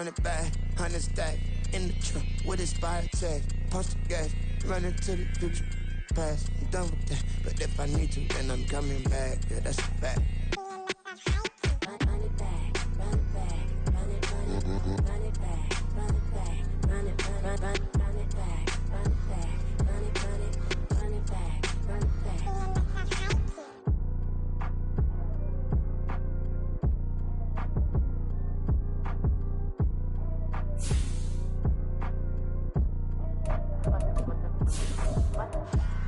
run it back, 100 stack in the truck with expired tag. Post the gas, running to the future. Past, I'm done with that. But if I need to, then I'm coming back. Yeah, that's a fact. Run it back, run it back, run it back, run it back, run it back, run it back, run it back, run it back, run it back, run it back, run it back.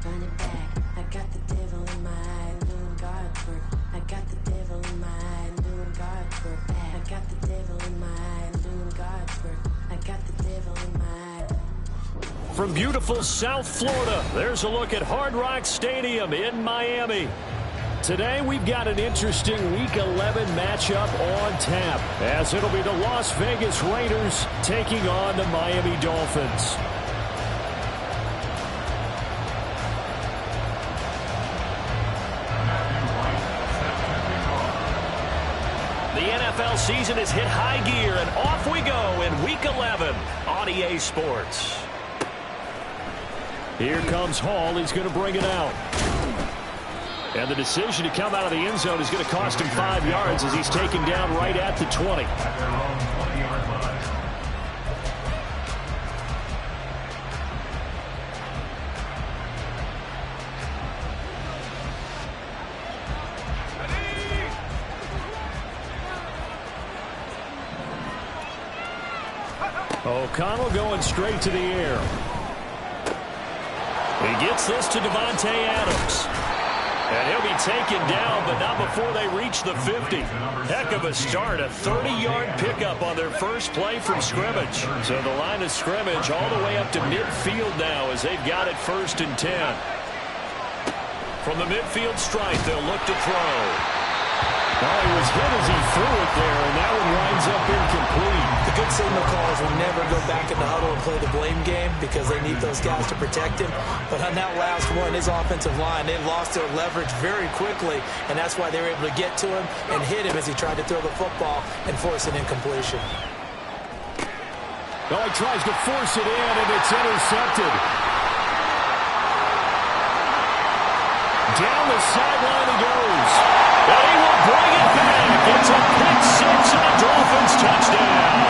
Run it back, I got the devil in my eye, doing God's work. I got the devil in my eye, doing God's work. I got the devil in my eye, doing God's work. I got the devil in my eye. From beautiful South Florida, there's a look at Hard Rock Stadium in Miami. Today we've got an interesting Week 11 matchup on tap, as it'll be the Las Vegas Raiders taking on the Miami Dolphins. The NFL season has hit high gear, and off we go in Week 11 on EA Sports. Here comes Hall. He's going to bring it out. And the decision to come out of the end zone is going to cost him 5 yards as he's taken down right at the 20. O'Connell going straight to the air. He gets this to Devontae Adams. And he'll be taken down, but not before they reach the 50. Heck of a start, a 30-yard pickup on their first play from scrimmage. So the line of scrimmage all the way up to midfield now as they've got it 1st and 10. From the midfield stripe, they'll look to throw. Well, he was hit as he threw it there, and that one winds up incomplete. The good signal calls will never go back in the huddle and play the blame game because they need those guys to protect him. But on that last one, his offensive line, they lost their leverage very quickly, and that's why they were able to get to him and hit him as he tried to throw the football and force an incompletion. Well, he tries to force it in, and it's intercepted. Down the sideline he goes. And he will bring it back. It's a pick six and a Dolphins touchdown.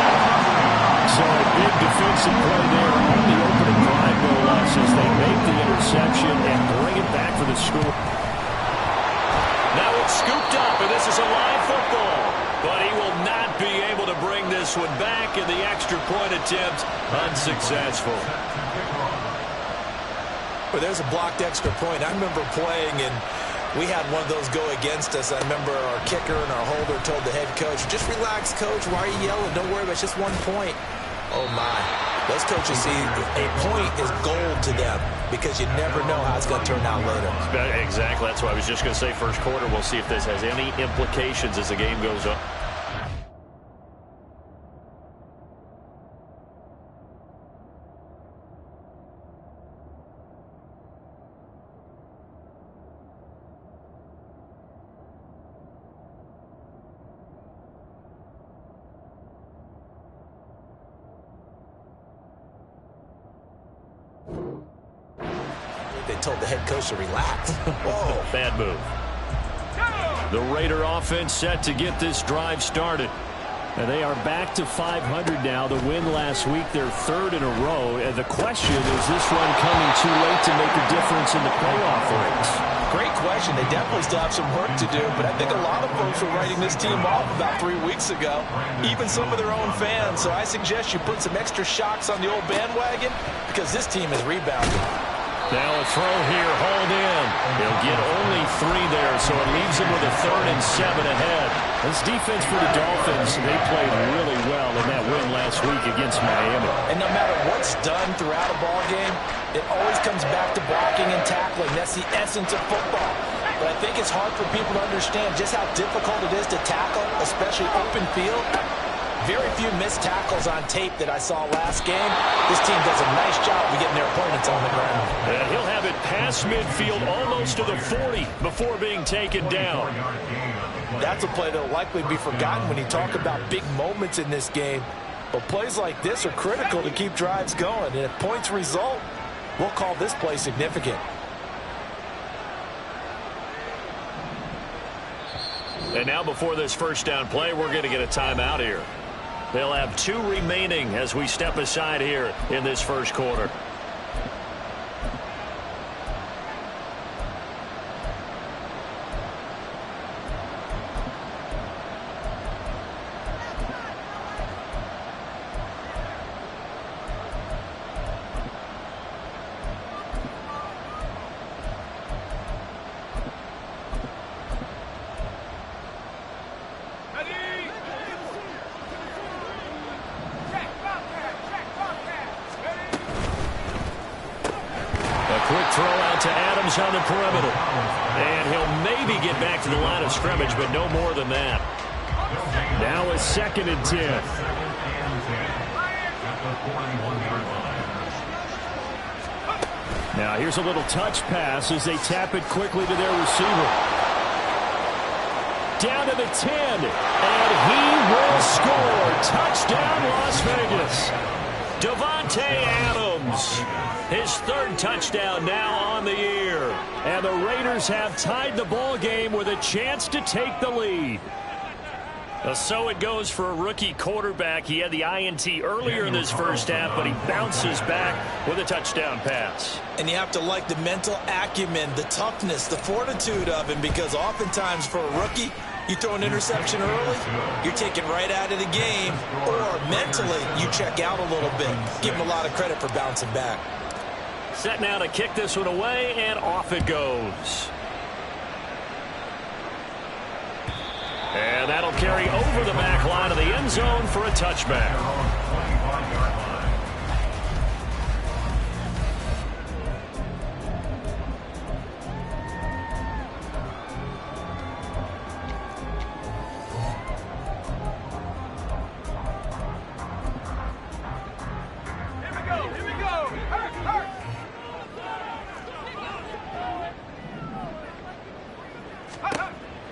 So a big defensive play there on the opening drive, no loss, as they make the interception and bring it back for the score. Now it's scooped up, and this is a live football. But he will not be able to bring this one back, and the extra point attempt unsuccessful. Well, there's a blocked extra point. I remember playing, and we had one of those go against us. I remember our kicker and our holder told the head coach, just relax, coach. Why are you yelling? Don't worry about it. It's just 1 point. Oh, my. Those coaches see a point is gold to them because you never know how it's going to turn out later. Exactly. That's what I was just going to say. First quarter, we'll see if this has any implications as the game goes on. They told the head coach to relax. Whoa. Bad move. The Raider offense set to get this drive started. And they are back to 500 now. The win last week, their 3rd in a row. And the question, is this run coming too late to make a difference in the playoff race? Great question. They definitely still have some work to do, but I think a lot of folks were writing this team off about 3 weeks ago, even some of their own fans. So I suggest you put some extra shocks on the old bandwagon because this team is rebounding. Now a throw here, hauled in. He'll get only 3 there, so it leaves him with a 3rd and 7 ahead. This defense for the Dolphins, they played really well in that win last week against Miami. And no matter what's done throughout a ball game, it always comes back to blocking and tackling. That's the essence of football. But I think it's hard for people to understand just how difficult it is to tackle, especially open field. Very few missed tackles on tape that I saw last game. This team does a nice job of getting their opponents on the ground. And he'll have it past midfield almost to the 40 before being taken down. That's a play that will likely be forgotten when you talk about big moments in this game. But plays like this are critical to keep drives going. And if points result, we'll call this play significant. And now before this first down play, we're going to get a timeout here. They'll have 2 remaining as we step aside here in this first quarter. Throw out to Adams on the perimeter. And he'll maybe get back to the line of scrimmage, but no more than that. Now a 2nd and 10. Now here's a little touch pass as they tap it quickly to their receiver. Down to the 10. And he will score. Touchdown, Las Vegas. Davante Adams. His 3rd touchdown now on the year. And the Raiders have tied the ball game with a chance to take the lead. So it goes for a rookie quarterback. He had the INT earlier in this first half, but he bounces back with a touchdown pass. And you have to like the mental acumen, the toughness, the fortitude of him, because oftentimes for a rookie, you throw an interception early, you're taken right out of the game, or mentally you check out a little bit. Give him a lot of credit for bouncing back. Set now to kick this one away, and off it goes. And that'll carry over the back line of the end zone for a touchback.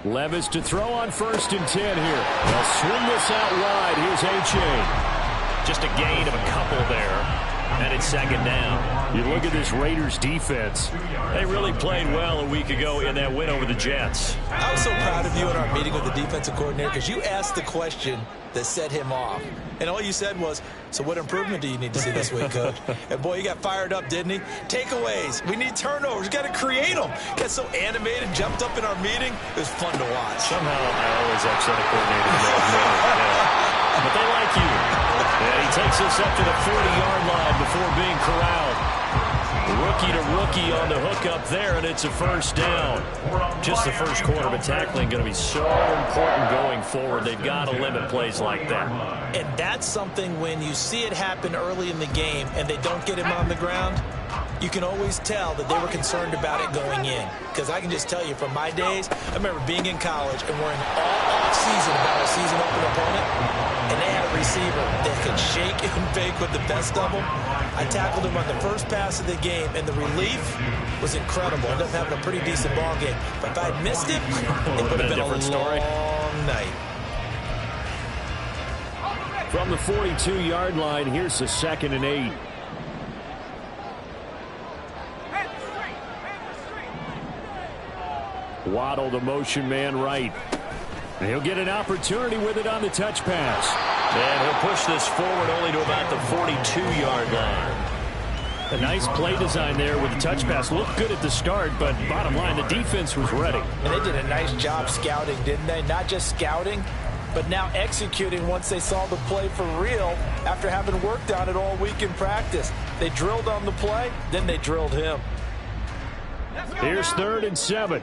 Levis to throw on 1st and 10 here. They'll swing this out wide. Here's A-Chain. Just a gain of a couple there. And it's 2nd down. You look at this Raiders defense. They really played well a week ago in that win over the Jets. I was so proud of you in our meeting with the defensive coordinator because you asked the question that set him off. And all you said was, so what improvement do you need to see this week, Coach? And, boy, he got fired up, didn't he? Takeaways. We need turnovers. We've got to create them. Got so animated, jumped up in our meeting. It was fun to watch. Somehow I always upset a coordinator. But they like you. And he takes us up to the 40-yard line before being corralled. Rookie to rookie on the hook up there, and it's a 1st down. Just the first quarter, but tackling going to be so important going forward. They've got to limit plays like that. And that's something when you see it happen early in the game and they don't get him on the ground, you can always tell that they were concerned about it going in. Because I can just tell you from my days, I remember being in college and worrying all off-season about a season-open opponent, and they had a receiver that could shake and bake with the best of them. I tackled him on the first pass of the game, and the relief was incredible. Ended up having a pretty decent ball game. But if I'd missed it, it would have been a different story. Long night. From the 42-yard line, here's the 2nd and 8. Waddle, the motion man right. And he'll get an opportunity with it on the touch pass. And he'll push this forward only to about the 42-yard line. A nice play design there with the touch pass. Looked good at the start, but bottom line, the defense was ready. And they did a nice job scouting, didn't they? Not just scouting, but now executing once they saw the play for real after having worked on it all week in practice. They drilled on the play, then they drilled him. Here's 3rd and 7.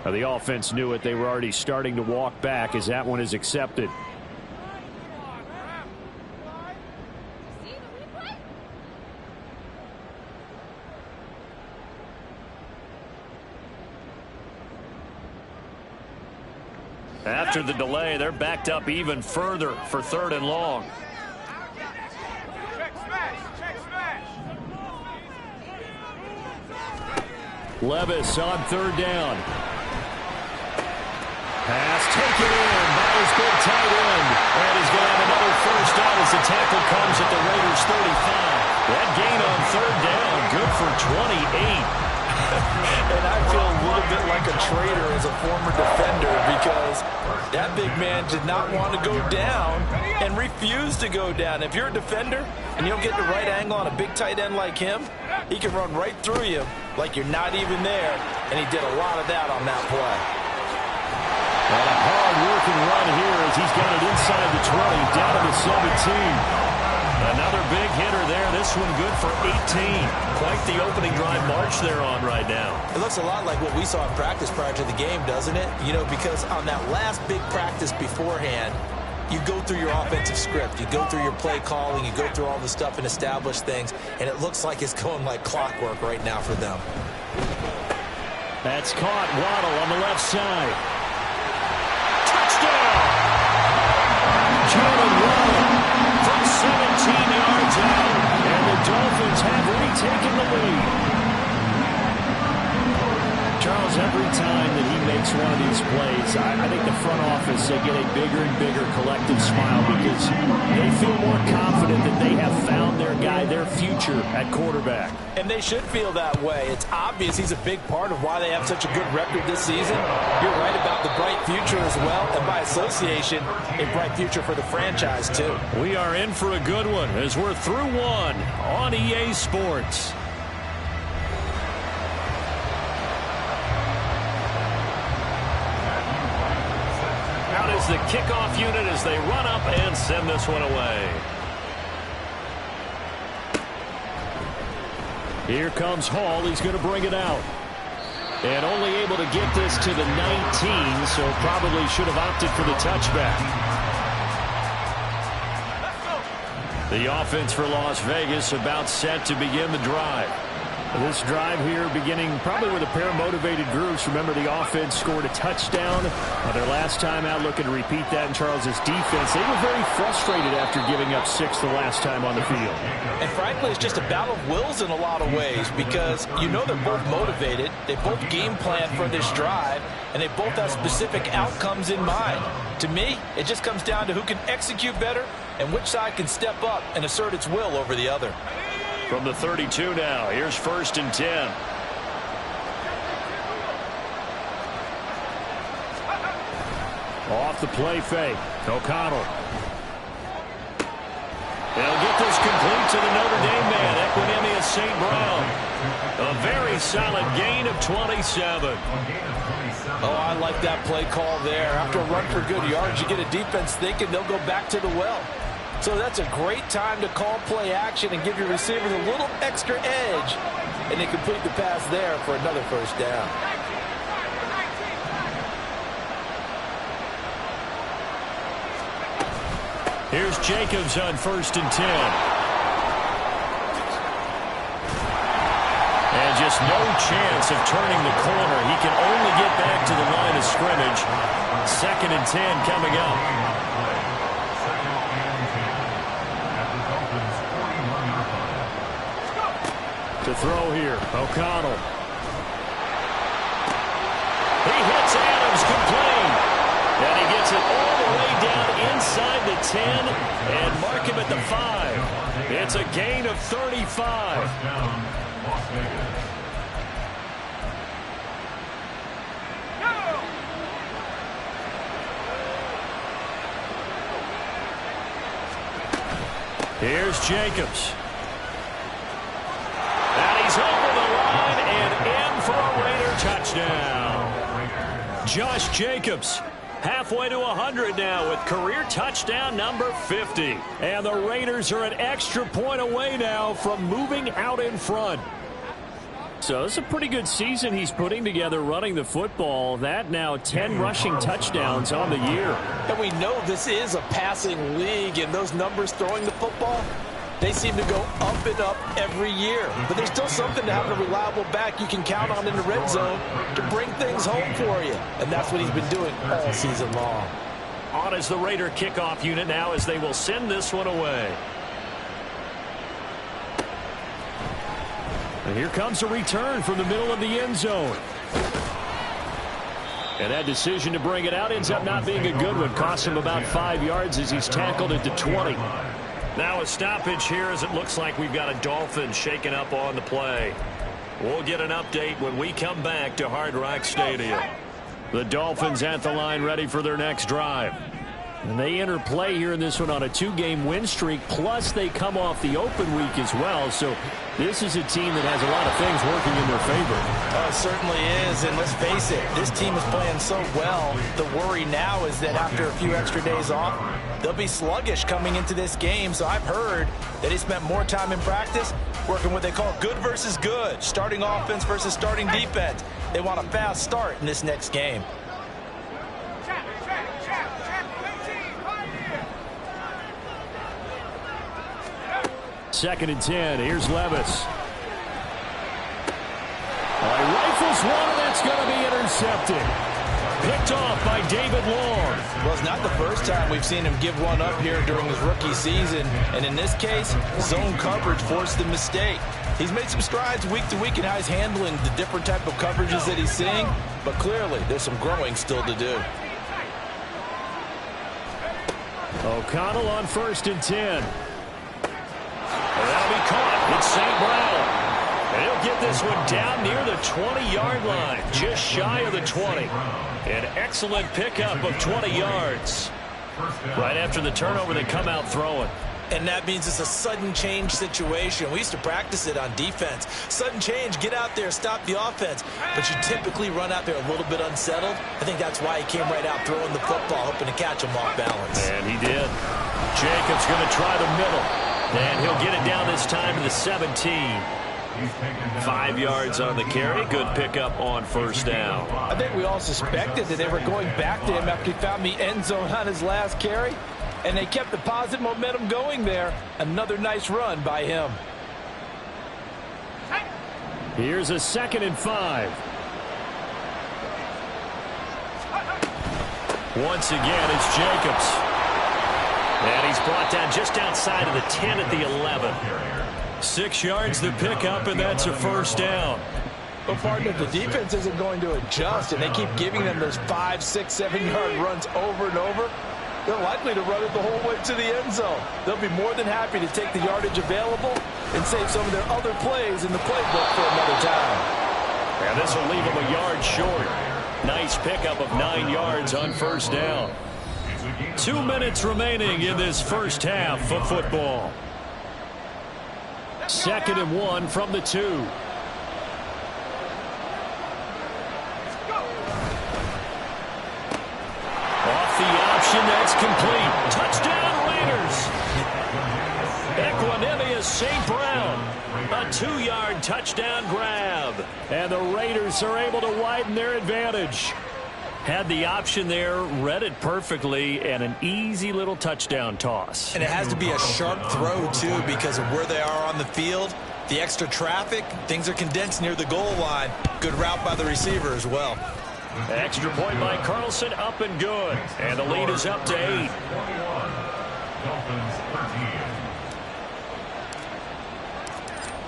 The offense knew it. They were already starting to walk back as that one is accepted. after the delay. They're backed up even further for 3rd and long. Levis on 3rd down. Pass taken in by his big tight end. And he's going to have another first down as the tackle comes at the Raiders' 35. That gain on 3rd down, good for 28. And I feel a little bit like a traitor as a former defender because that big man did not want to go down and refused to go down. If you're a defender and you don't get the right angle on a big tight end like him, he can run right through you like you're not even there, and he did a lot of that on that play. And a hard-working run here as he's got it inside the 20, down to the 17. Another big hitter there. This one good for 18. Quite the opening drive march they're on right now. It looks a lot like what we saw in practice prior to the game, doesn't it? You know, because on that last big practice beforehand, you go through your offensive script. You go through your play calling. You go through all the stuff and establish things. And it looks like it's going like clockwork right now for them. That's caught. Waddle on the left side. Touchdown! Jalen Waddle from 17 yards out. And the Dolphins have retaken the lead. Charles, every time that he makes one of these plays, I think the front office, they get a bigger and bigger collective smile because they feel more confident that they have found their guy, their future at quarterback. And they should feel that way. It's obvious he's a big part of why they have such a good record this season. You're right about the bright future as well, and by association, a bright future for the franchise too. We are in for a good one as we're through one on EA Sports. Is the kickoff unit as they run up and send this one away. Here comes Hall. He's going to bring it out. And only able to get this to the 19, so probably should have opted for the touchback. The offense for Las Vegas about set to begin the drive. This drive here beginning probably with a pair of motivated groups. Remember, the offense scored a touchdown their last time out, looking to repeat that in Charles's defense. They were very frustrated after giving up 6 the last time on the field. And frankly, it's just a battle of wills in a lot of ways because you know they're both motivated. They both game plan for this drive, and they both have specific outcomes in mind. To me, it just comes down to who can execute better and which side can step up and assert its will over the other. From the 32 now, here's 1st and 10. Off the play fake. O'Connell. They'll get this complete to the Notre Dame man, Equinemius St. Brown. A very solid gain of 27. Oh, I like that play call there. After a run for good yards, you get a defense thinking they'll go back to the well. So that's a great time to call play action and give your receivers a little extra edge. And they complete the pass there for another first down. Here's Jacobs on 1st and 10. And just no chance of turning the corner. He can only get back to the line of scrimmage. 2nd and 10 coming up. To throw here, O'Connell. He hits Adams complete. And he gets it all the way down inside the 10 and mark him at the 5. It's a gain of 35. Here's Jacobs. And he's over the line and in for a Raider touchdown. Josh Jacobs halfway to 100 now with career touchdown number 50. And the Raiders are an extra point away now from moving out in front. So it's a pretty good season he's putting together running the football. That now 10 rushing touchdowns on the year. And we know this is a passing league, and those numbers throwing the football, they seem to go up and up every year. But there's still something to having a reliable back you can count on in the red zone to bring things home for you. And that's what he's been doing all season long. On is the Raider kickoff unit now as they will send this one away. And here comes a return from the middle of the end zone. And that decision to bring it out ends up not being a good one. Costs him about 5 yards as he's tackled at the 20. Now a stoppage here as it looks like we've got a Dolphin shaking up on the play. We'll get an update when we come back to Hard Rock Stadium. The Dolphins at the line ready for their next drive. And they enter play here in this one on a 2-game win streak, plus they come off the open week as well. So this is a team that has a lot of things working in their favor. Oh, it certainly is, and let's face it, this team is playing so well. The worry now is that after a few extra days off, they'll be sluggish coming into this game. So I've heard that he spent more time in practice working what they call good versus good, starting offense versus starting defense. They want a fast start in this next game. Second and 10. Here's Levis. He rifles one, and that's going to be intercepted. Picked off by David Long. Well, it's not the first time we've seen him give one up here during his rookie season. And in this case, zone coverage forced the mistake. He's made some strides week to week in how he's handling the different type of coverages that he's seeing. But clearly, there's some growing still to do. O'Connell on 1st and 10. That'll be caught. It's St. Brown. And he'll get this one down near the 20-yard line, just shy of the 20. An excellent pickup of 20 yards. Right after the turnover, they come out throwing. And that means it's a sudden change situation. We used to practice it on defense. Sudden change, get out there, stop the offense. But you typically run out there a little bit unsettled. I think that's why he came right out throwing the football, hoping to catch him off balance. And he did. Jacobs going to try the middle. And he'll get it down this time to the 17. 5 yards on the carry. Good pickup on 1st down. I think we all suspected that they were going back to him after he found the end zone on his last carry. And they kept the positive momentum going there. Another nice run by him. Here's a 2nd and 5. Once again, it's Jacobs. And he's brought down just outside of the 10 at the 11. 6 yards the pickup, and that's a 1st down. But partner, the defense isn't going to adjust, and they keep giving them those 5, 6, 7-yard runs over and over. They're likely to run it the whole way to the end zone. They'll be more than happy to take the yardage available and save some of their other plays in the playbook for another time. And this will leave them a yard short. Nice pickup of 9 yards on 1st down. 2 minutes remaining in this first half of football. 2nd and 1 from the 2. Off the option, that's complete. Touchdown Raiders. Equanimous St. Brown. A 2-yard touchdown grab. And the Raiders are able to widen their advantage. Had the option there, read it perfectly, and an easy little touchdown toss. And it has to be a sharp throw, too, because of where they are on the field. The extra traffic, things are condensed near the goal line. Good route by the receiver as well. Extra point by Carlson, up and good. And the lead is up to 8.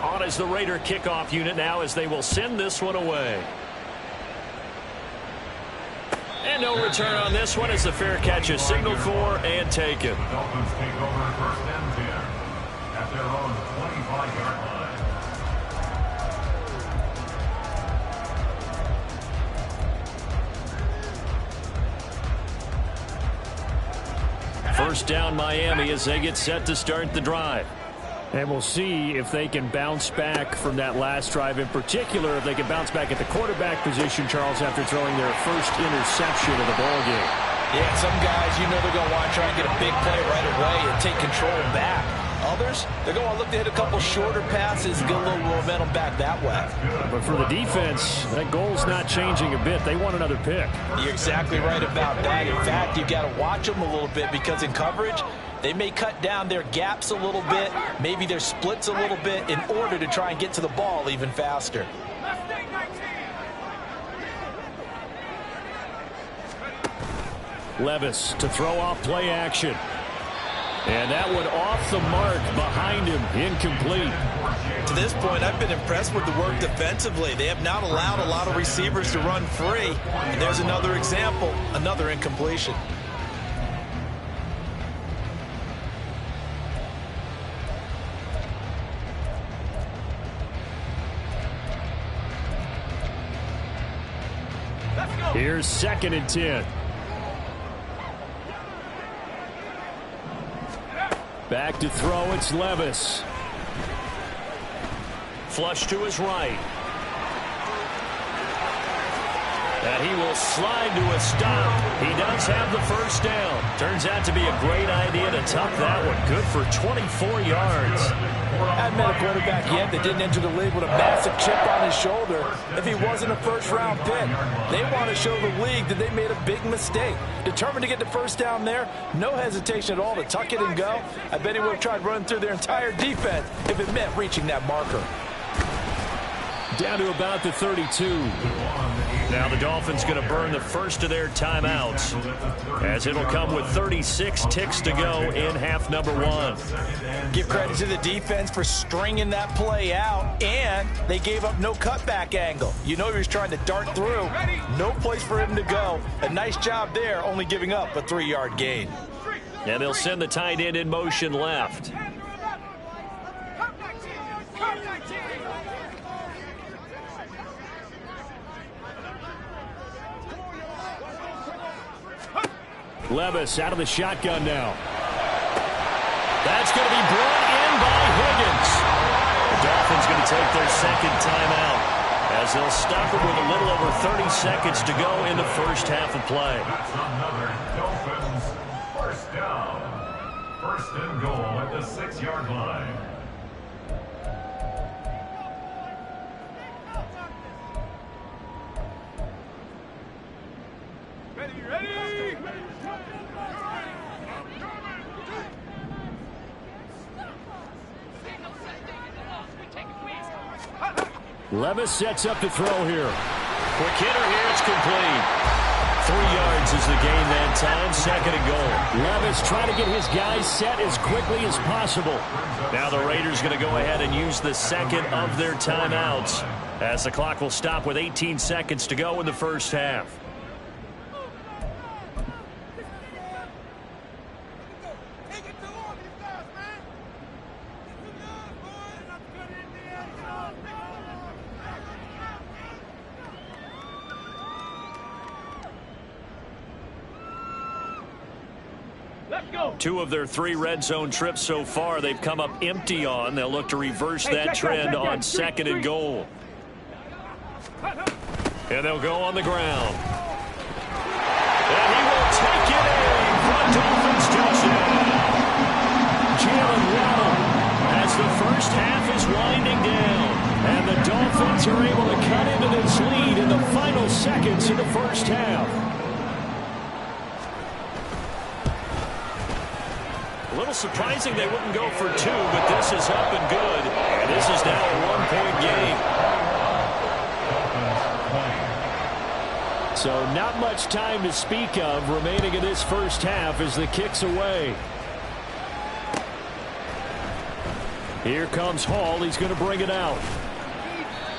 On is the Raider kickoff unit now as they will send this one away. And no return on this one as the fair catch is signaled for and taken. Dolphins take over 1st and 10 at their own 25-yard line. First down Miami as they get set to start the drive. And we'll see if they can bounce back from that last drive, in particular if they can bounce back at the quarterback position, Charles, after throwing their first interception of the ballgame. Yeah, some guys, you know they're going to want to try and get a big play right away and take control back. Others, they're going to look to hit a couple shorter passes, get a little momentum back that way. But for the defense, that goal's not changing a bit. They want another pick. You're exactly right about that. In fact, you've got to watch them a little bit because in coverage, they may cut down their gaps a little bit, maybe their splits a little bit in order to try and get to the ball even faster. Levis to throw off play action. And that one off the mark behind him, incomplete. To this point, I've been impressed with the work defensively. They have not allowed a lot of receivers to run free. And there's another example, another incompletion. Here's 2nd and 10. Back to throw, it's Levis. Flush to his right. And he will slide to a stop. He does have the first down. Turns out to be a great idea to tuck that one. Good for 24 yards. I haven't met a quarterback yet that didn't enter the league with a massive chip on his shoulder if he wasn't a first-round pick. They want to show the league that they made a big mistake. Determined to get the first down there, no hesitation at all to tuck it and go. I bet he would have tried running through their entire defense if it meant reaching that marker. Down to about the 32. Now the Dolphins going to burn the first of their timeouts, as it'll come with 36 ticks to go in half number 1. Give credit to the defense for stringing that play out, and they gave up no cutback angle. You know he was trying to dart through. No place for him to go. A nice job there, only giving up a 3-yard gain. And they'll send the tight end in motion left. Levis out of the shotgun now. That's going to be brought in by Higgins. The Dolphins going to take their second timeout, as they'll stop it with a little over 30 seconds to go in the first half of play. Another Dolphins first down. 1st and goal at the 6-yard line. Levis sets up to throw here. Quick hitter here, it's complete. 3 yards is the gain that time, 2nd and goal. Levis trying to get his guys set as quickly as possible. Now the Raiders going to go ahead and use the second of their timeouts, as the clock will stop with 18 seconds to go in the first half. Two of their 3 red zone trips so far, they've come up empty on. They'll look to reverse that trend on 2nd and goal. And they'll go on the ground. And he will take it in for a Dolphins touchdown. Jalen Waddle, as the first half is winding down. And the Dolphins are able to cut into this lead in the final seconds of the first half. A little surprising they wouldn't go for 2, but this is up and good. And this is now a 1-point game. So not much time to speak of remaining in this first half as the kick's away. Here comes Hall. He's going to bring it out.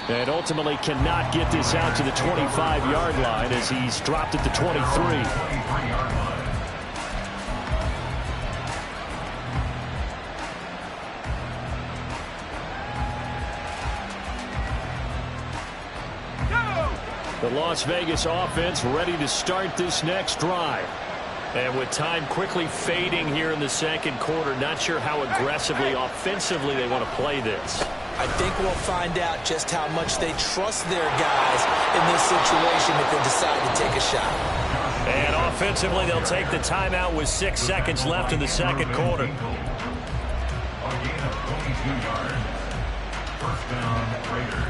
And ultimately cannot get this out to the 25-yard line as he's dropped at the 23. The Las Vegas offense ready to start this next drive. And with time quickly fading here in the second quarter, not sure how aggressively, offensively they want to play this. I think we'll find out just how much they trust their guys in this situation if they decide to take a shot. And offensively, they'll take the timeout with 6 seconds left in the second quarter. A gain of 22 yards. First down, Raiders.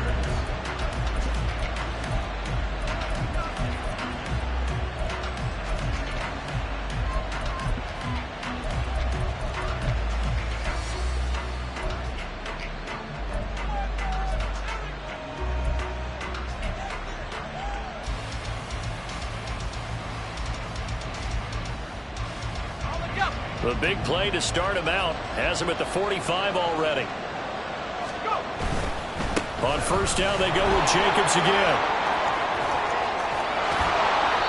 The big play to start him out has him at the 45 already. On first down, they go with Jacobs again.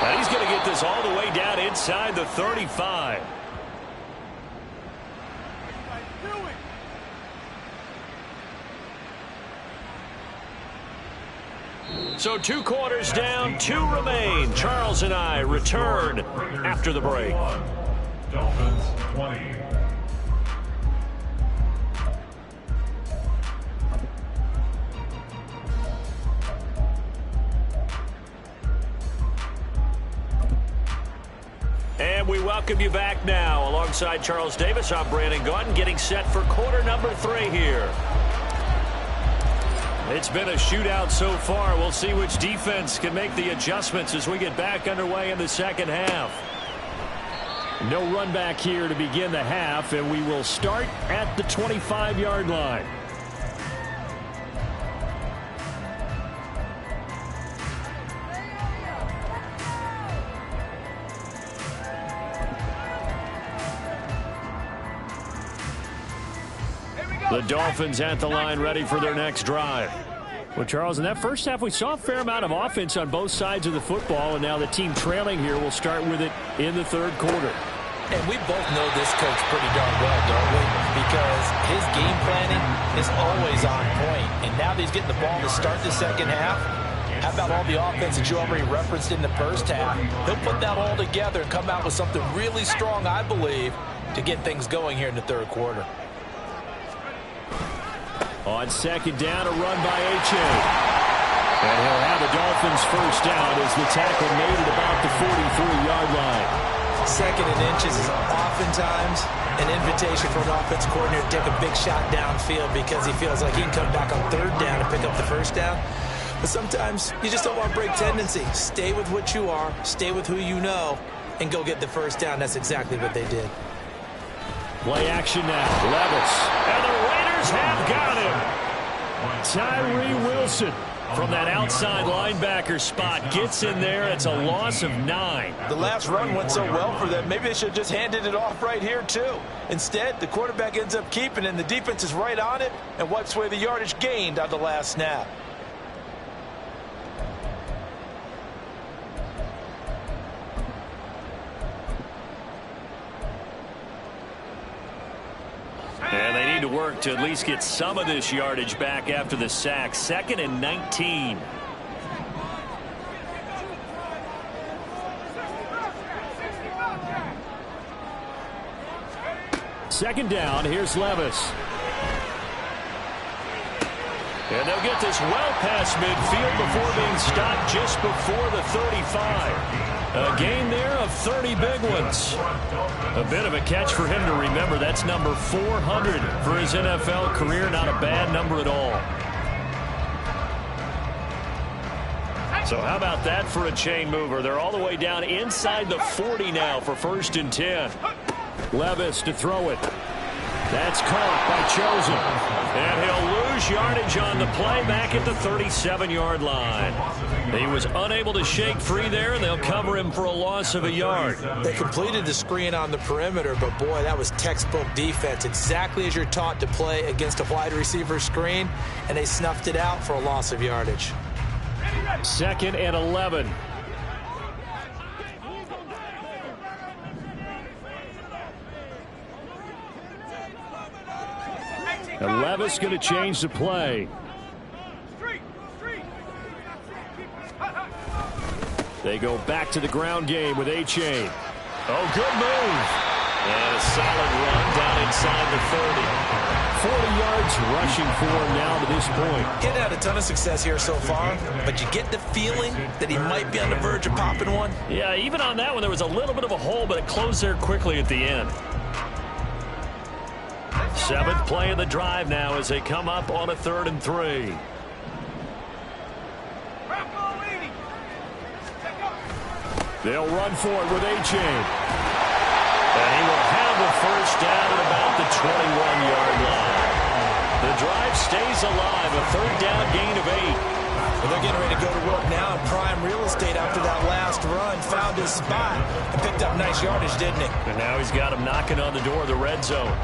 And he's going to get this all the way down inside the 35. So 2 quarters down, 2 remain. Charles and I return after the break. Dolphins 20. And we welcome you back now. Alongside Charles Davis, I'm Brandon Gaudin, getting set for quarter number 3 here. It's been a shootout so far. We'll see which defense can make the adjustments as we get back underway in the second half. No run back here to begin the half, and we will start at the 25-yard line. The Dolphins at the line, ready for their next drive. Well, Charles, in that first half, we saw a fair amount of offense on both sides of the football, and now the team trailing here will start with it in the third quarter. And we both know this coach pretty darn well, don't we? Because his game planning is always on point. And now that he's getting the ball to start the second half, how about all the offense that you already referenced in the first half? He'll put that all together and come out with something really strong, I believe, to get things going here in the third quarter. On second down, a run by H.A. And he'll have the Dolphins first down as the tackle made at about the 43-yard line. Second and inches is oftentimes an invitation for an offense coordinator to take a big shot downfield because he feels like he can come back on third down and pick up the first down. But sometimes you just don't want to break tendency. Stay with what you are, stay with who you know, and go get the first down. That's exactly what they did. Play action now. Levis. And the Raiders have got him. Tyree Wilson from that outside linebacker spot gets in there. It's a loss of 9. The last run went so well for them. Maybe they should have just handed it off right here, too. Instead, the quarterback ends up keeping it, and the defense is right on it and wipes away the yardage gained on the last snap. And they need to work to at least get some of this yardage back after the sack. 2nd and 19. Second down, here's Levis. And they'll get this well past midfield before being stopped just before the 35. A gain there of 30 big ones. A bit of a catch for him to remember. That's number 400 for his NFL career. Not a bad number at all. So how about that for a chain mover? They're all the way down inside the 40 now for 1st and 10. Levis to throw it. That's caught by Chosen. And he'll lose yardage on the play back at the 37-yard line. He was unable to shake free there, and they'll cover him for a loss of a yard. They completed the screen on the perimeter, but boy, that was textbook defense. Exactly as you're taught to play against a wide receiver screen, and they snuffed it out for a loss of yardage. 2nd and 11. And Levis going to change the play. They go back to the ground game with A-Chain. Oh, good move. And a solid run down inside the 30. 40 yards rushing for him now to this point. Getting had a ton of success here so far, but you get the feeling that he might be on the verge of popping one. Yeah, even on that one, there was a little bit of a hole, but it closed there quickly at the end. 7th play of the drive now as they come up on a 3rd and 3. They'll run for it with A-Chain. And he will have the first down at about the 21-yard line. The drive stays alive, a 3rd down gain of 8. Well, they're getting ready to go to work now in prime real estate after that last run. Found his spot and picked up nice yardage, didn't he? And now he's got him knocking on the door of the red zone.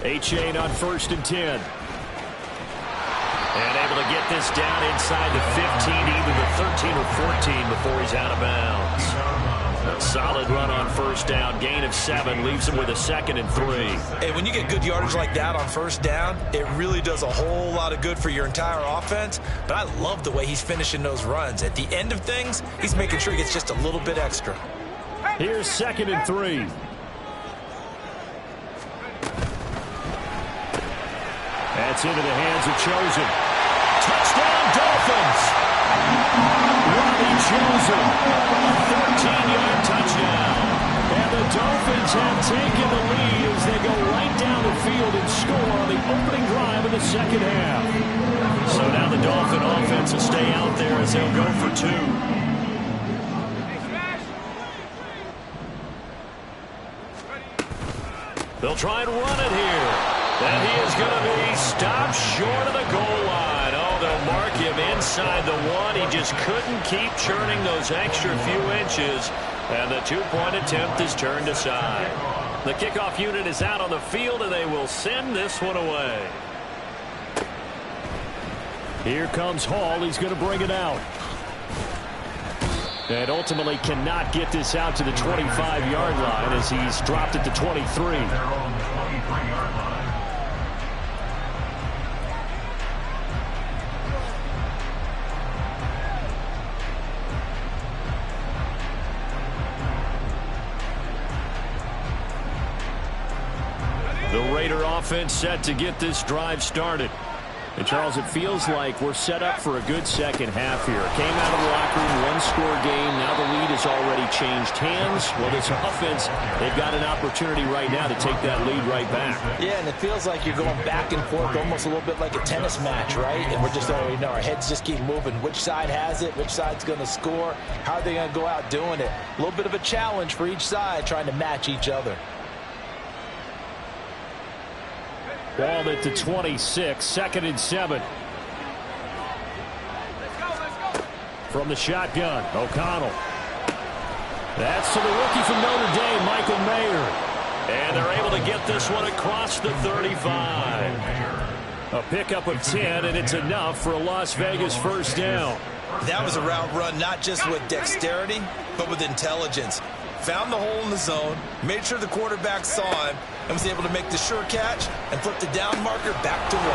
A-Chain on 1st and 10. And able to get this down inside the 15, even the 13 or 14 before he's out of bounds. A solid run on 1st down. Gain of 7 leaves him with a 2nd and 3. Hey, when you get good yardage like that on 1st down, it really does a whole lot of good for your entire offense. But I love the way he's finishing those runs. At the end of things, he's making sure he gets just a little bit extra. Here's 2nd and 3. That's into the hands of Chosen. Touchdown, Dolphins! Robbie Chosen, 13-yard touchdown. And the Dolphins have taken the lead as they go right down the field and score on the opening drive of the 2nd half. So now the Dolphin offense will stay out there as they'll go for 2. They'll try and run it here. And he is going to be stopped short of the goal line. Oh, they'll mark him inside the 1. He just couldn't keep churning those extra few inches. And the 2-point attempt is turned aside. The kickoff unit is out on the field, and they will send this one away. Here comes Hall. He's going to bring it out. And ultimately cannot get this out to the 25-yard line as he's dropped at the 23. The Raider offense set to get this drive started. And, Charles, it feels like we're set up for a good second half here. Came out of the locker room, one-score game. Now the lead has already changed hands. Well, this offense, they've got an opportunity right now to take that lead right back. Yeah, and it feels like you're going back and forth almost a little bit like a tennis match, right? And we're just already know our heads just keep moving. Which side has it? Which side's going to score? How are they going to go out doing it? A little bit of a challenge for each side trying to match each other. Ball at the 26, 2nd and 7. From the shotgun, O'Connell. That's to the rookie from Notre Dame, Michael Mayer. And they're able to get this one across the 35. A pickup of 10, and it's enough for a Las Vegas 1st down. That was a route run not just with dexterity, but with intelligence. Found the hole in the zone, made sure the quarterback saw him, and was able to make the sure catch and flip the down marker back to 1.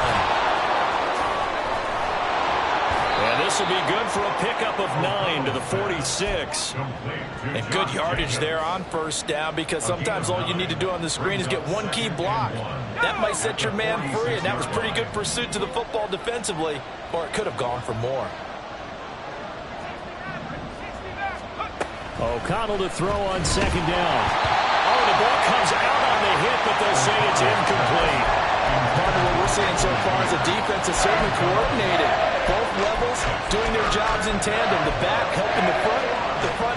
And this will be good for a pickup of 9 to the 46. And good yardage there on 1st down, because sometimes all you need to do on the screen is get one key block. That might set your man free, and that was pretty good pursuit to the football defensively, or it could have gone for more. O'Connell to throw on 2nd down. Oh, the ball comes out on the hit, but they'll say it's incomplete. Part of what we're seeing so far is the defense is certainly coordinated. Both levels doing their jobs in tandem. The back helping the front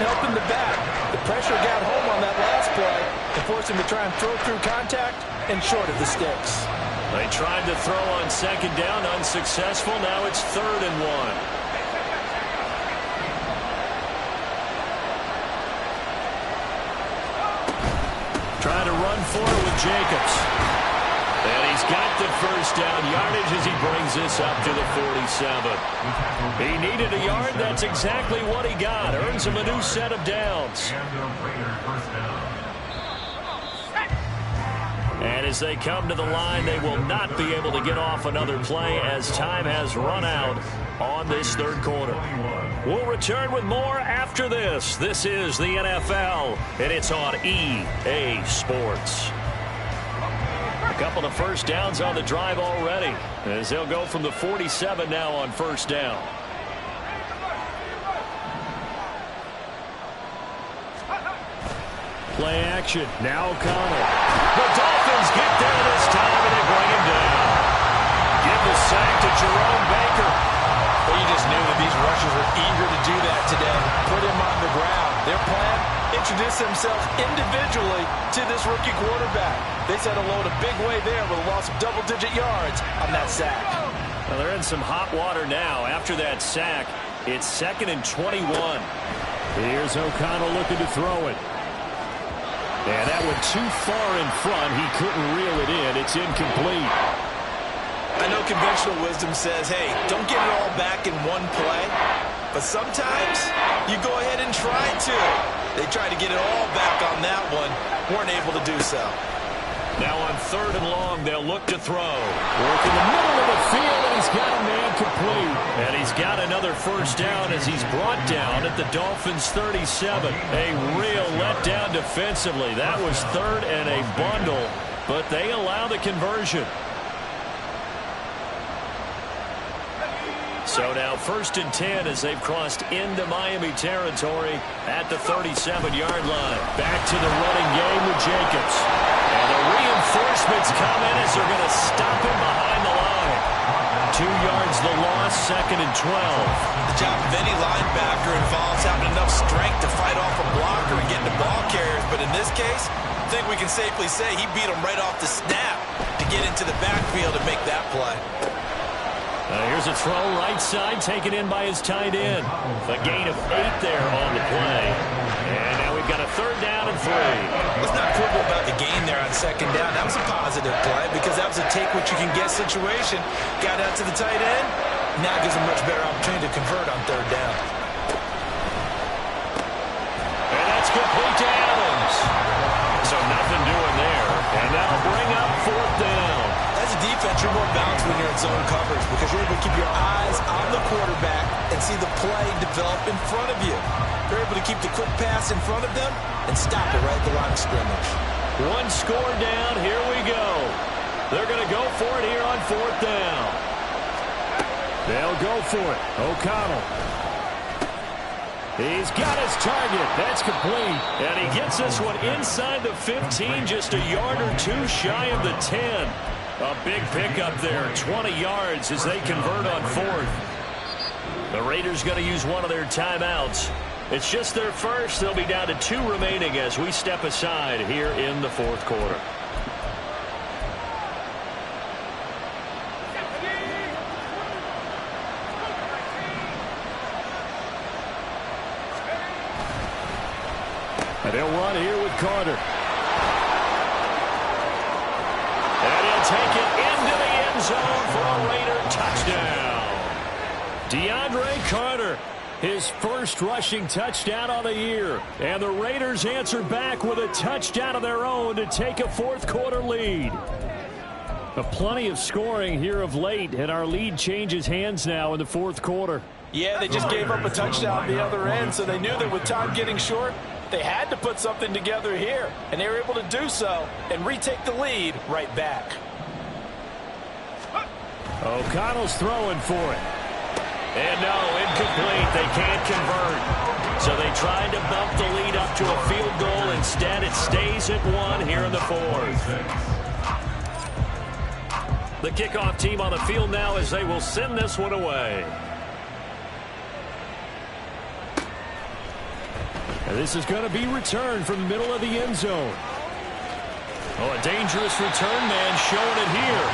helping the back. The pressure got home on that last play and forced him to try and throw through contact and short of the sticks. They tried to throw on 2nd down, unsuccessful. Now it's 3rd and 1. Trying to run for it with Jacobs. And he's got the 1st down yardage as he brings this up to the 47. He needed a yard. That's exactly what he got. Earns him a new set of downs. And as they come to the line, they will not be able to get off another play as time has run out on this 3rd quarter. We'll return with more after this. This is the NFL, and it's on EA Sports. A couple of 1st downs on the drive already, as they'll go from the 47 now on 1st down. Play action. Now O'Connell. The Dolphins get there this time, and they bring him down. Give the sack to Jerome Baker. Well, you just knew that these rushers were eager to do that today. Put him on the ground. Their plan, introduce introduce themselves individually to this rookie quarterback. They set a load a big way there with a loss of double-digit yards on that sack. Well, they're in some hot water now. After that sack, it's 2nd and 21. Here's O'Connell looking to throw it. And that went too far in front. He couldn't reel it in. It's incomplete. I know conventional wisdom says, hey, don't get it all back in one play. But sometimes you go ahead and try to. They tried to get it all back on that one. Weren't able to do so. Now on 3rd and long, they'll look to throw. Work in the middle of the field, and he's got a man complete. And he's got another first down as he's brought down at the Dolphins' 37. A real letdown defensively. That was 3rd and a bundle, but they allow the conversion. So now 1st and 10 as they've crossed into Miami territory at the 37-yard line. Back to the running game with Jacobs. And the reinforcements come in as they're going to stop him behind the line. 2 yards the loss, 2nd and 12. The job of any linebacker involves having enough strength to fight off a blocker and get the ball carriers. But in this case, I think we can safely say he beat him right off the snap to get into the backfield and make that play. Here's a throw right side taken in by his tight end. A gain of 8 there on the play. And now we've got a 3rd down and 3. Let's not quibble about the gain there on 2nd down. That was a positive play because that was a take-what-you-can-get situation. Got out to the tight end. Now gives him a much better opportunity to convert on 3rd down. And that's complete to Adams. So nothing doing there. And that'll bring up 4th down. As a defense, you're more balanced when you're in zone coverage because you're able to keep your eyes on the quarterback and see the play develop in front of you. You're able to keep the quick pass in front of them and stop it right at the line of scrimmage. 1 score down. Here we go. They're going to go for it here on 4th down. They'll go for it. O'Connell. He's got his target. That's complete. And he gets this one inside the 15, just a yard or 2 shy of the 10. A big pickup there, 20 yards as they convert on 4th. The Raiders going to use one of their timeouts. It's just their first. They'll be down to 2 remaining as we step aside here in the 4th quarter. And they'll run here with Carter. And he'll take it into the end zone for a Raider touchdown. DeAndre Carter, his first rushing touchdown of the year. And the Raiders answer back with a touchdown of their own to take a 4th quarter lead. Plenty of scoring here of late, and our lead changes hands now in the 4th quarter. Yeah, they just gave up a touchdown at the other end, so they knew that with time getting short, they had to put something together here, and they were able to do so and retake the lead right back. O'Connell's throwing for it. And no, incomplete. They can't convert. So they tried to bump the lead up to a field goal. Instead, it stays at 1 here in the 4th. The kickoff team on the field now as they will send this one away. And this is going to be returned from the middle of the end zone. Oh, a dangerous return man showing it here.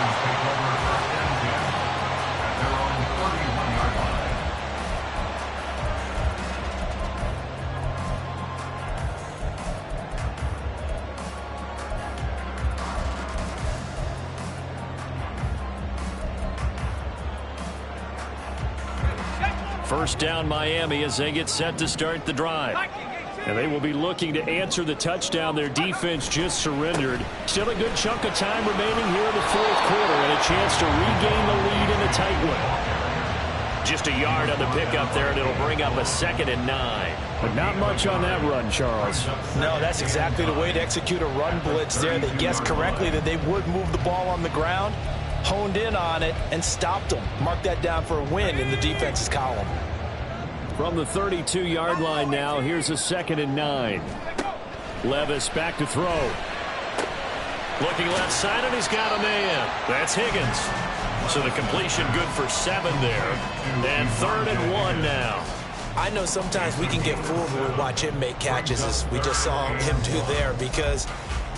First down Miami as they get set to start the drive. And they will be looking to answer the touchdown their defense just surrendered. Still a good chunk of time remaining here in the 4th quarter and a chance to regain the lead in a tight one. Just a yard on the pickup there, and it'll bring up a 2nd and 9. But not much on that run, Charles. No, that's exactly the way to execute a run blitz there. They guessed correctly that they would move the ball on the ground, honed in on it, and stopped them. Mark that down for a win in the defense's column. From the 32-yard line now, here's a 2nd and 9. Levis back to throw. Looking left side, and he's got a man. That's Higgins. So the completion good for 7 there. And 3rd and 1 now. I know sometimes we can get fooled when we watch him make catches, as we just saw him do there, because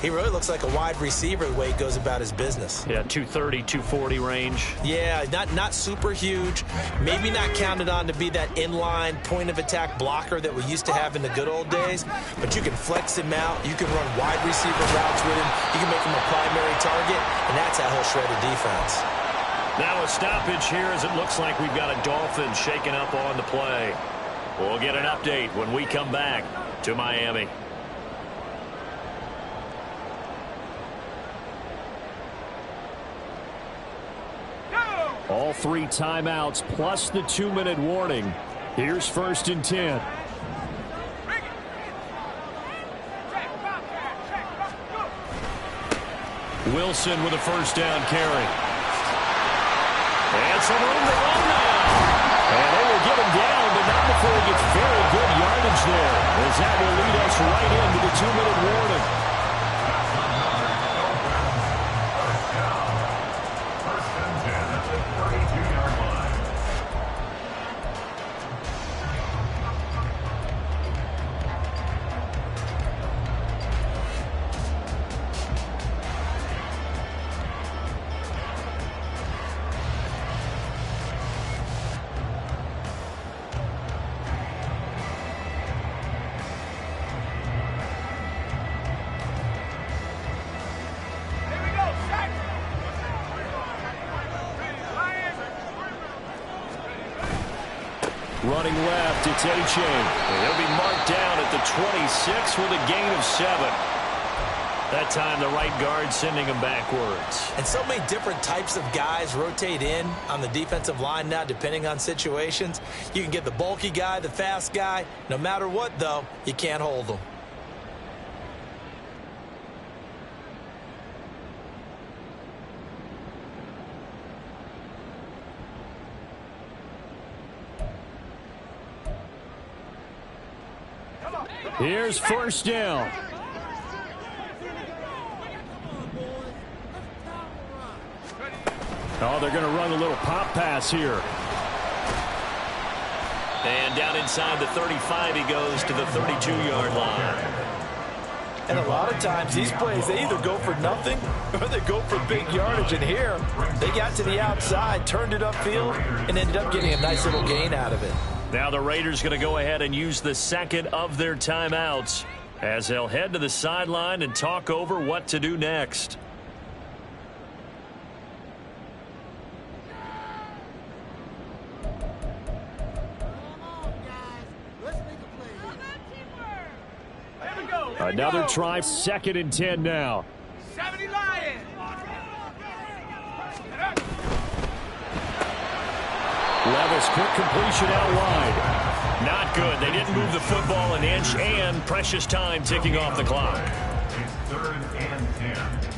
he really looks like a wide receiver the way he goes about his business. Yeah, 230, 240 range. Yeah, not super huge. Maybe not counted on to be that inline point-of-attack blocker that we used to have in the good old days, but you can flex him out. You can run wide receiver routes with him. You can make him a primary target, and that's how he'll shred a defense. Now a stoppage here as it looks like we've got a Dolphin shaking up on the play. We'll get an update when we come back to Miami. All 3 timeouts plus the 2-minute warning. Here's 1st and 10. Wilson with a 1st down carry. And some room to run now. And they will get him down, but not before he gets very good yardage there, as that will lead us right into the 2-minute warning. Running left, it's A-Chain. He'll be marked down at the 26 with a gain of 7. That time the right guard sending him backwards. And so many different types of guys rotate in on the defensive line now, depending on situations. You can get the bulky guy, the fast guy. No matter what, though, you can't hold them. Here's 1st down. Oh, they're going to run a little pop pass here. And down inside the 35 he goes to the 32-yard line. And a lot of times these plays, they either go for nothing or they go for big yardage. And here, they got to the outside, turned it upfield, and ended up getting a nice little gain out of it. Now the Raiders going to go ahead and use the 2nd of their timeouts as they'll head to the sideline and talk over what to do next. Another try, 2nd and 10 now. 70 Lions. Levis, quick completion out wide. Not good. They didn't move the football an inch, and precious time ticking off the clock. It's 3rd and 10.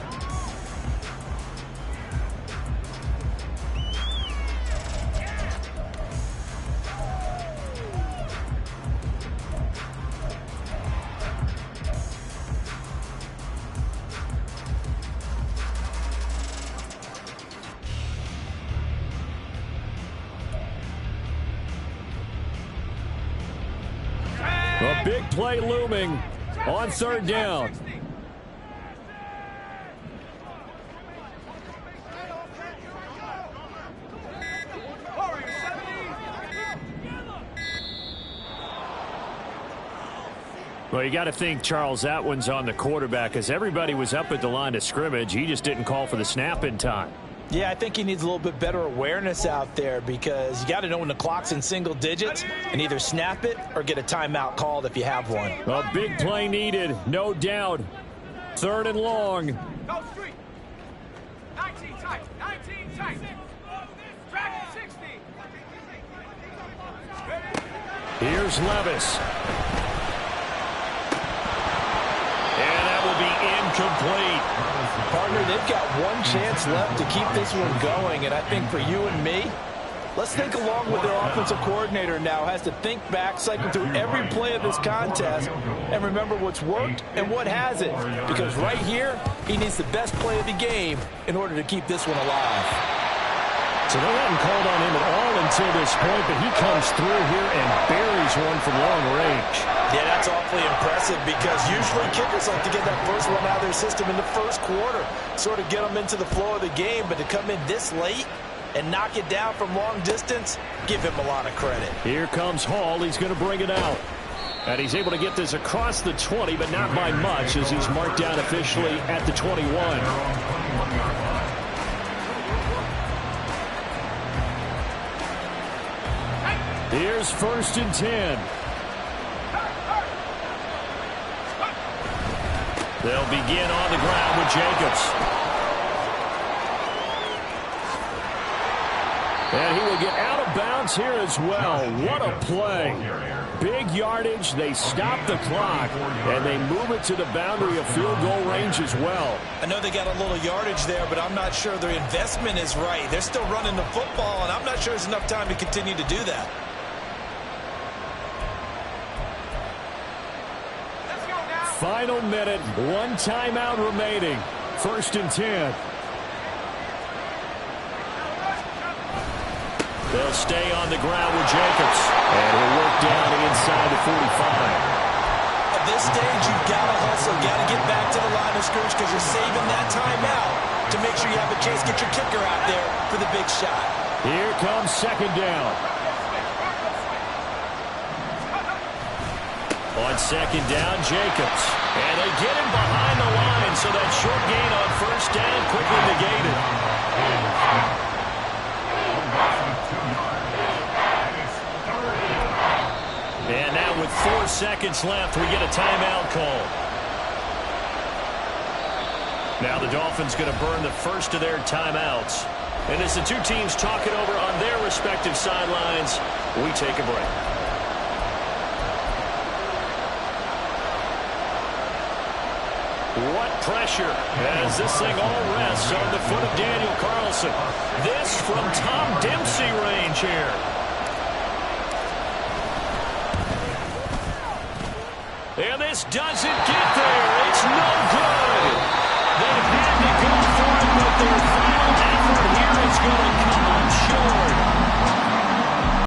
A big play looming on 3rd down. Well, you got to think, Charles, that one's on the quarterback, as everybody was up at the line of scrimmage. He just didn't call for the snap in time. Yeah, I think he needs a little bit better awareness out there, because you got to know when the clock's in single digits and either snap it or get a timeout called if you have one. A big play needed, no doubt. 3rd and long. Go street. 19 tight. 19 tight. Track 60. Here's Levis. And that will be incomplete. Partner, they've got one chance left to keep this one going, and I think for you and me, let's think along with their offensive coordinator now. Has to think back, cycle through every play of this contest, and remember what's worked and what hasn't. Because right here, he needs the best play of the game in order to keep this one alive. So they hadn't called on him at all until this point, but he comes through here and buries one from long range. Yeah, that's awfully impressive because usually kickers like to get that first one out of their system in the first quarter, sort of get them into the flow of the game, but to come in this late and knock it down from long distance, give him a lot of credit. Here comes Hall. He's going to bring it out. And he's able to get this across the 20, but not by much as he's marked down officially at the 21. Here's 1st and 10. They'll begin on the ground with Jacobs. And he will get out of bounds here as well. What a play. Big yardage. They stop the clock, and they move it to the boundary of field goal range as well. I know they got a little yardage there, but I'm not sure their investment is right. They're still running the football, and I'm not sure there's enough time to continue to do that. Final minute, 1 timeout remaining. 1st and 10. They'll stay on the ground with Jacobs. And he'll work down inside the 45. At this stage, you've got to hustle. Got to get back to the line of scrimmage because you're saving that timeout to make sure you have a chance to get your kicker out there for the big shot. Here comes 2nd down. On 2nd down, Jacobs. And they get him behind the line, so that short gain on 1st down quickly negated. And now with 4 seconds left, we get a timeout call. Now the Dolphins going to burn the first of their timeouts. And as the two teams talk it over on their respective sidelines, we take a break. What pressure as this thing all rests on the foot of Daniel Carlson. This from Tom Dempsey range here. And this doesn't get there. It's no